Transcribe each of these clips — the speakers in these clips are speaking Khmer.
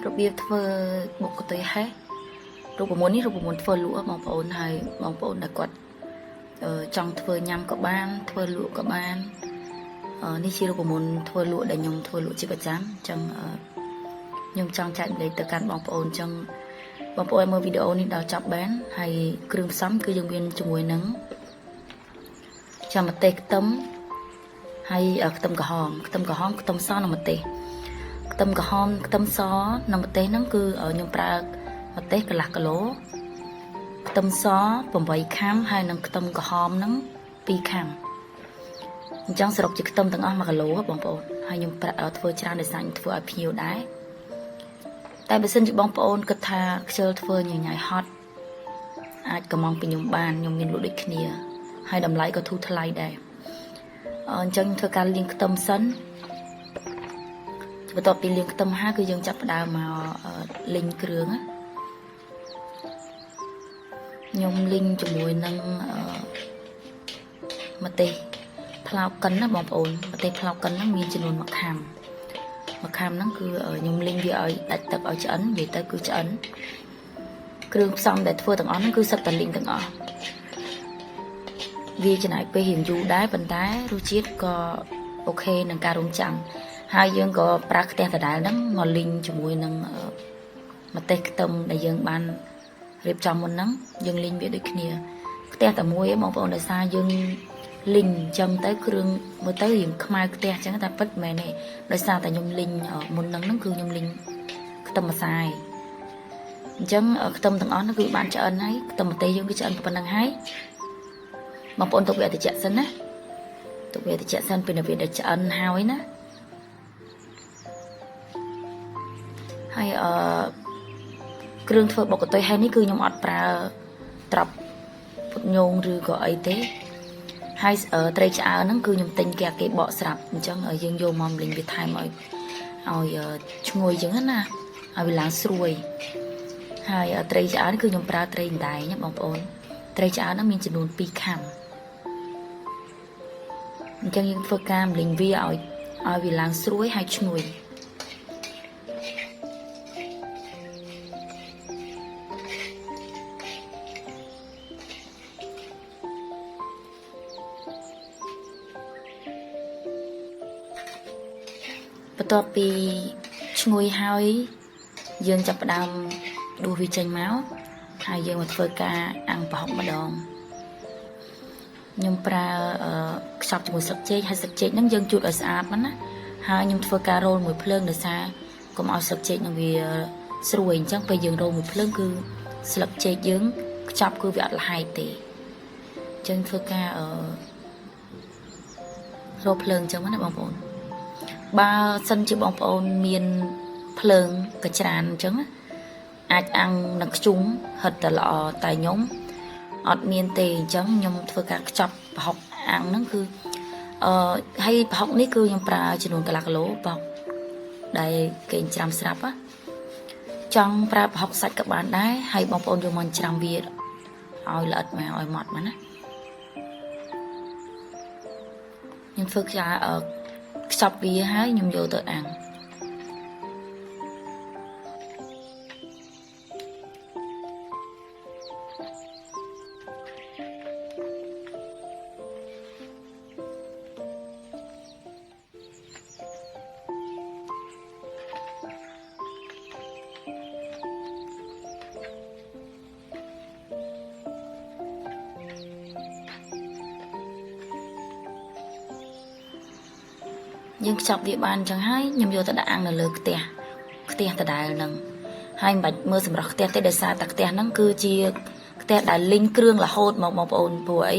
របៀបធ្វើបុកកន្ទុយហេះរូបមន្តនេះរូបមន្តធ្វើលក់បងប្អូនហើយបងប្អូនដែលគាត់ចង់ធ្វើញ៉ាំក៏បានធ្វើលក់ក៏បាននេះជារូបមន្តធ្វើលក់ដែលខ្ញុំធ្វើលក់ជាប្រចាំអញ្ចឹងខ្ញុំចង់ចែកម្លែកទៅកាន់បងប្អូនអញ្ចឹងបងប្អូនមើលវីដេអូនេះដល់ចប់បានហើយគ្រឿងផ្សំគឺយើងមានជាមួយនឹងចាំម្ទេសខ្ទឹមហើយខ្ទឹមក្រហមខ្ទឹមសនិងម្ទេសខ្ទឹមក្រហមខ្ទឹមសនិងម្ទេសហ្នឹងគឺខ្ញុំប្រើម្ទេសកន្លះគីឡូខ្ទឹមស8ខាំហើយនិងខ្ទឹមក្រហមហ្នឹង2ខាំអញ្ចឹងសរុបជាខ្ទឹមទាំងអស់1គីឡូបងប្អូនហើយខ្ញុំធ្វើច្រើនដោយសារខ្ញុំធ្វើឲ្យភ្ញៀវដែរតែបើសិនជាបងប្អូនគិតថាខ្ជិលធ្វើញញ៉ៃហត់អាចកំងពីខ្ញុំបានខ្ញុំមានលក់ដូចគ្នាហើយតម្លៃក៏ធូរថ្លៃដែរអញ្ចឹងធ្វើការលាងខ្ទឹមសិនបន្ទាប់ពីលាងខ្ទឹមហើយគឺយើងចាប់ផ្ដើមមកលីងគ្រឿងខ្ញុំលីងជាមួយនឹងម្ទេសផ្លោកកិនណាបងប្អូនម្ទេសផ្លោកកិនហ្នឹងមានចំនួន1ខាំហ្នឹងគឺខ្ញុំលីងវាឲ្យដាច់ទឹកឲ្យឆ្អិននិយាយទៅគឺឆ្អិនគ្រឿងផ្សំដែលធ្វើទាំងអស់ហ្នឹងគឺសិតតែលីងទាំងអស់វាចំណាយពេលរៀងយូរដែរប៉ុន្តែរសជាតិក៏អូខេនឹងការរំចាំហើយយើងក៏ប្រើខ្ទះដដែលហ្នឹងមកលីងជាមួយនឹងម្ទេសខ្ទឹមដែលយើងបានរៀបចំមុនហ្នឹងយើងលីងវាដូចគ្នាខ្ទះតែមួយបងប្អូនដោយសារយើងលីងអញ្ចឹងទៅគ្រឿងមើលទៅរៀងខ្មៅខ្ទះអញ្ចឹងតែពិតមែនទេដោយសារតែខ្ញុំលីងមុនហ្នឹងគឺខ្ញុំលីងខ្ទឹមម្សៅអញ្ចឹងខ្ទឹមទាំងអស់ហ្នឹងគឺបានឆ្អិនហើយខ្ទឹមម្ទេសយើងគឺឆ្អិនប៉ុណ្្នឹងហើយបងប្អូនទុកវាត្រជាក់សិនណាទុកវាត្រជាក់សិនពេលវាđãឆ្អិនហើយណាហើយគ្រឿងធ្វើបុកកន្ទុយហើយនេះគឺខ្ញុំអត់ប្រើត្រប់ពុតញងឬក៏អីទេហើយត្រីឆ្អើរហ្នឹងគឺខ្ញុំទិញគេបកស្រាប់អញ្ចឹងយើងយកមកលីងវាថែមឲ្យឈ្ងុយអញ្ចឹងណាឲ្យវាឡើងស្រួយហើយត្រីឆ្អើរនេះគឺខ្ញុំប្រើត្រីម្ដែងណាបងប្អូនត្រីឆ្អើរហ្នឹងមានចំនួន2ខាំអញ្ចឹងយើងធ្វើការលីងវាឲ្យវាឡើងស្រួយហើយឈ្ងុយបន្ទាប់ពីឈ្ងុយហើយយើងចាប់ផ្ដើមដួសវាចេញមកហើយយើងមកធ្វើការអាំងប្រហុកម្ដងខ្ញុំប្រើខ្ចប់ជាមួយស្លឹកចេកហើយស្លឹកចេកហ្នឹងយើងជូតឲ្យស្អាតមកណាហើយខ្ញុំធ្វើការរោលមួយភ្លើងដោយសារកុំឲ្យស្លឹកចេកនឹងវាស្រួយអញ្ចឹងពេលយើងរោលមួយភ្លើងគឺស្លឹកចេកយើងខ្ចប់គឺវាអត់ល្ហែកទេអញ្ចឹងធ្វើការរោលភ្លើងអញ្ចឹងណាបងប្អូនបើសិនជាបងប្អូនមានភ្លើងកច្រានអញ្ចឹងអាចអាំងនឹងខ្ជុំហិតតែល្អតែខ្ញុំអត់មានទេអញ្ចឹងខ្ញុំធ្វើការខ្ចប់ប្រហុកអាំងហ្នឹងគឺហើយប្រហុកនេះគឺខ្ញុំប្រើចំនួនកន្លះគីឡូប្រហុកដែលគេច្រាំស្រាប់ចង់ប្រើប្រហុកសាច់ក៏បានដែរហើយបងប្អូនយកមកច្រាំវាឲ្យល្អិតមកឲ្យម៉ត់មកណាខ្ញុំធ្វើខ្ចប់វាហើយខ្ញុំយកទៅអាំងយើងខ្ចប់វាបានអញ្ចឹងហើយខ្ញុំយកទៅដាក់អាំងនៅលើខ្ទះដដែលហ្នឹងហើយមិនបាច់មើលសម្រស់ខ្ទះទេដោយសារតែខ្ទះហ្នឹងគឺជាខ្ទះដែលលីងគ្រឿងរហូតមកបងប្អូនព្រោះអី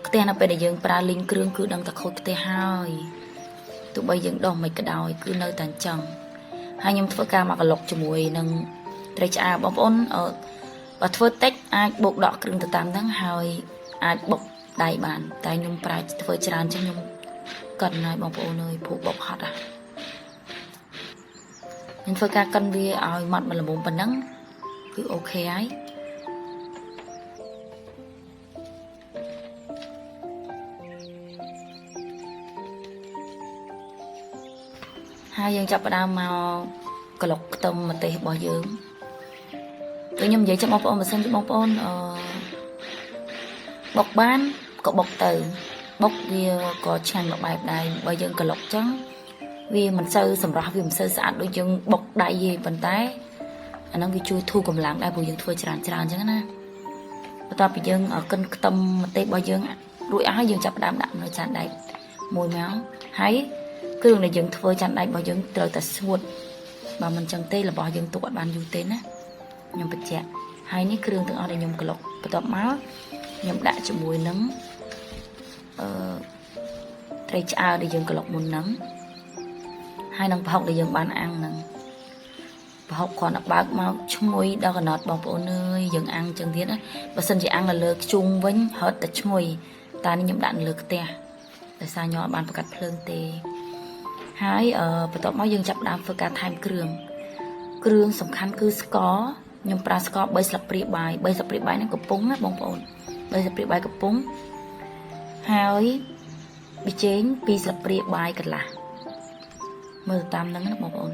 ខ្ទះនៅពេលដែលយើងប្រើលីងគ្រឿងគឺដឹងតែខូចខ្ទះហើយទោះបីយើងដោះមិនក៏ដោយគឺនៅតែអញ្ចឹងហើយខ្ញុំធ្វើការមកកឡុកជាមួយនឹងត្រីឆ្អើរបងប្អូនបើធ្វើតិចអាចបុកដកគ្រឿងទៅតាមហ្នឹងហើយអាចបុកដៃបានតែខ្ញុំប្រើធ្វើច្រើនអញ្ចឹងខ្ញុំកិនហើយបងប្អូនអើយព្រោះបុកហត់ខ្ញុំធ្វើការកិនវាឲ្យម៉ត់មកល្មមប៉ុណ្ណឹងគឺអូខេហើយយើងចាប់ផ្ដើមមក ក្លុកខ្ទឹមម្ទេសរបស់យើងដូចខ្ញុំនិយាយចាំបងប្អូនបើសិនជាបងប្អូនបុកបានក៏បុកទៅបុកវាក៏ឆ្ងាញ់មួយបែបដែរបើយើងក្លុកចឹងវាមិនសូវសម្រស់វាមិនសូវស្អាតដូចយើងបុកដៃទេប៉ុន្តែអាហ្នឹងវាជួយធូរកម្លាំងដែរព្រោះយើងធ្វើច្រើនចឹងណាបន្ទាប់ពីយើងកិនខ្ទឹមម្ទេសរបស់យើងរួចអស់ហើយយើងចាប់ផ្ដើមដាក់នៅចានដែកមួយមកហើយគ្រឿងដែលយើងធ្វើចានដែករបស់យើងត្រូវតែស្ងួតបើមិនចឹងទេរបស់យើងទុកអត់បានយូរទេណាខ្ញុំបញ្ជាក់ហើយនេះគ្រឿងទាំងអស់ដែលខ្ញុំក្លុកបន្ទាប់មកខ្ញុំដាក់ជាមួយនឹងត្រីឆ្អើរដែលយើងក្លុកមុនហ្នឹងហើយនឹងប្រហុកដែលយើងបានអាំងហ្នឹងប្រហុកគ្រាន់តែបើកមកឈ្ងុយដល់កណត់បងប្អូនអើយយើងអាំងចឹងទៀតណាបើសិនជាអាំងនៅលើខ្ជុំវិញរត់តែឈ្ងុយតែនេះខ្ញុំដាក់នៅលើខ្ទះដោយសារខ្ញុំអត់បានបង្កាត់ភ្លើងទេហើយបន្ទាប់មកយើងចាប់ផ្ដើមធ្វើការថែមគ្រឿងសំខាន់គឺស្ករខ្ញុំប្រើស្ករ3ស្លាបព្រាបាយ3ស្លាបព្រាបាយហ្នឹងកំពុងណាបងប្អូន3ស្លាបព្រាបាយកំពុងហើយប៊ីចេង2ស្លាបព្រាបាយកន្លះមើលតាមហ្នឹងណាបងប្អូន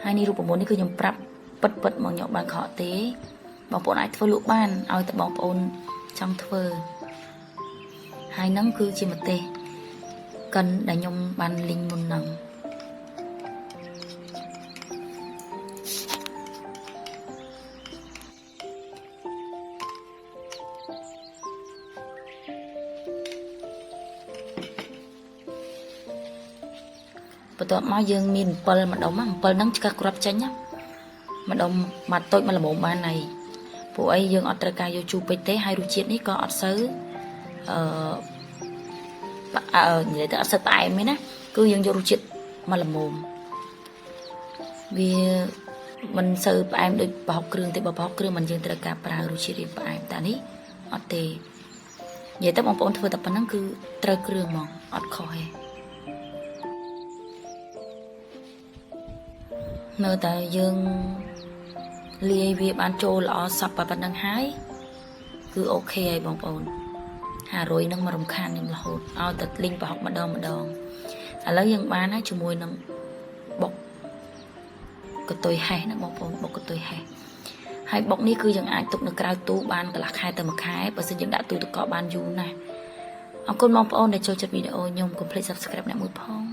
ហើយនេះរូបមន្តនេះគឺខ្ញុំប្រាប់ពិតមកខ្ញុំបានខកទេបងប្អូនអាចធ្វើលក់បានឲ្យតែបងប្អូនចង់ធ្វើហើយហ្នឹងគឺជាម្ទេសកិនដែលខ្ញុំបានលីងមុនហ្នឹងបន្ទាប់មកយើងមានអំពិលម្ដុំអំពិលហ្នឹងឆ្កឹះគ្រាប់ចេញណាម្ដុំមកតូចមកល្មមបានហើយព្រោះអីយើងអត់ត្រូវការយកជូរពេកទេហើយរសជាតិនេះក៏អត់សូវនិយាយទៅអត់សូវផ្អែមទេណាគឺយើងយករសជាតិមកល្មមវាមិនសូវផ្អែមដូចប្រហុកគ្រឿងទេបើប្រហុកគ្រឿងមិនយើងត្រូវការប្រើរសជាតិរៀងផ្អែមតែនេះអត់ទេនិយាយទៅបងប្អូនធ្វើតែប៉ុណ្្នឹងគឺត្រូវគ្រឿងហ្មងអត់ខុសទេនៅតែយើងលាយវាបានចូលល្អសពប៉ុណ្្នឹងហើយគឺអូខេហើយបងប្អូន500នឹងមករំខានខ្ញុំរហូតឲ្យតែលីងប្រហុកម្ដងឥឡូវយើងបានហើយជាមួយនឹងបុកកតុយហេះណាបងប្អូនបុកកតុយហេះហើយបុកនេះគឺយើងអាចទុកនៅក្រៅទូបានកន្លះខែទៅ1ខែបើសិនយើងដាក់ទូទឹកកកបានយូរណាស់អរគុណបងប្អូនដែលចូលចិត្តវីដេអូខ្ញុំកុំភ្លេច Subscribe អ្នកមួយផង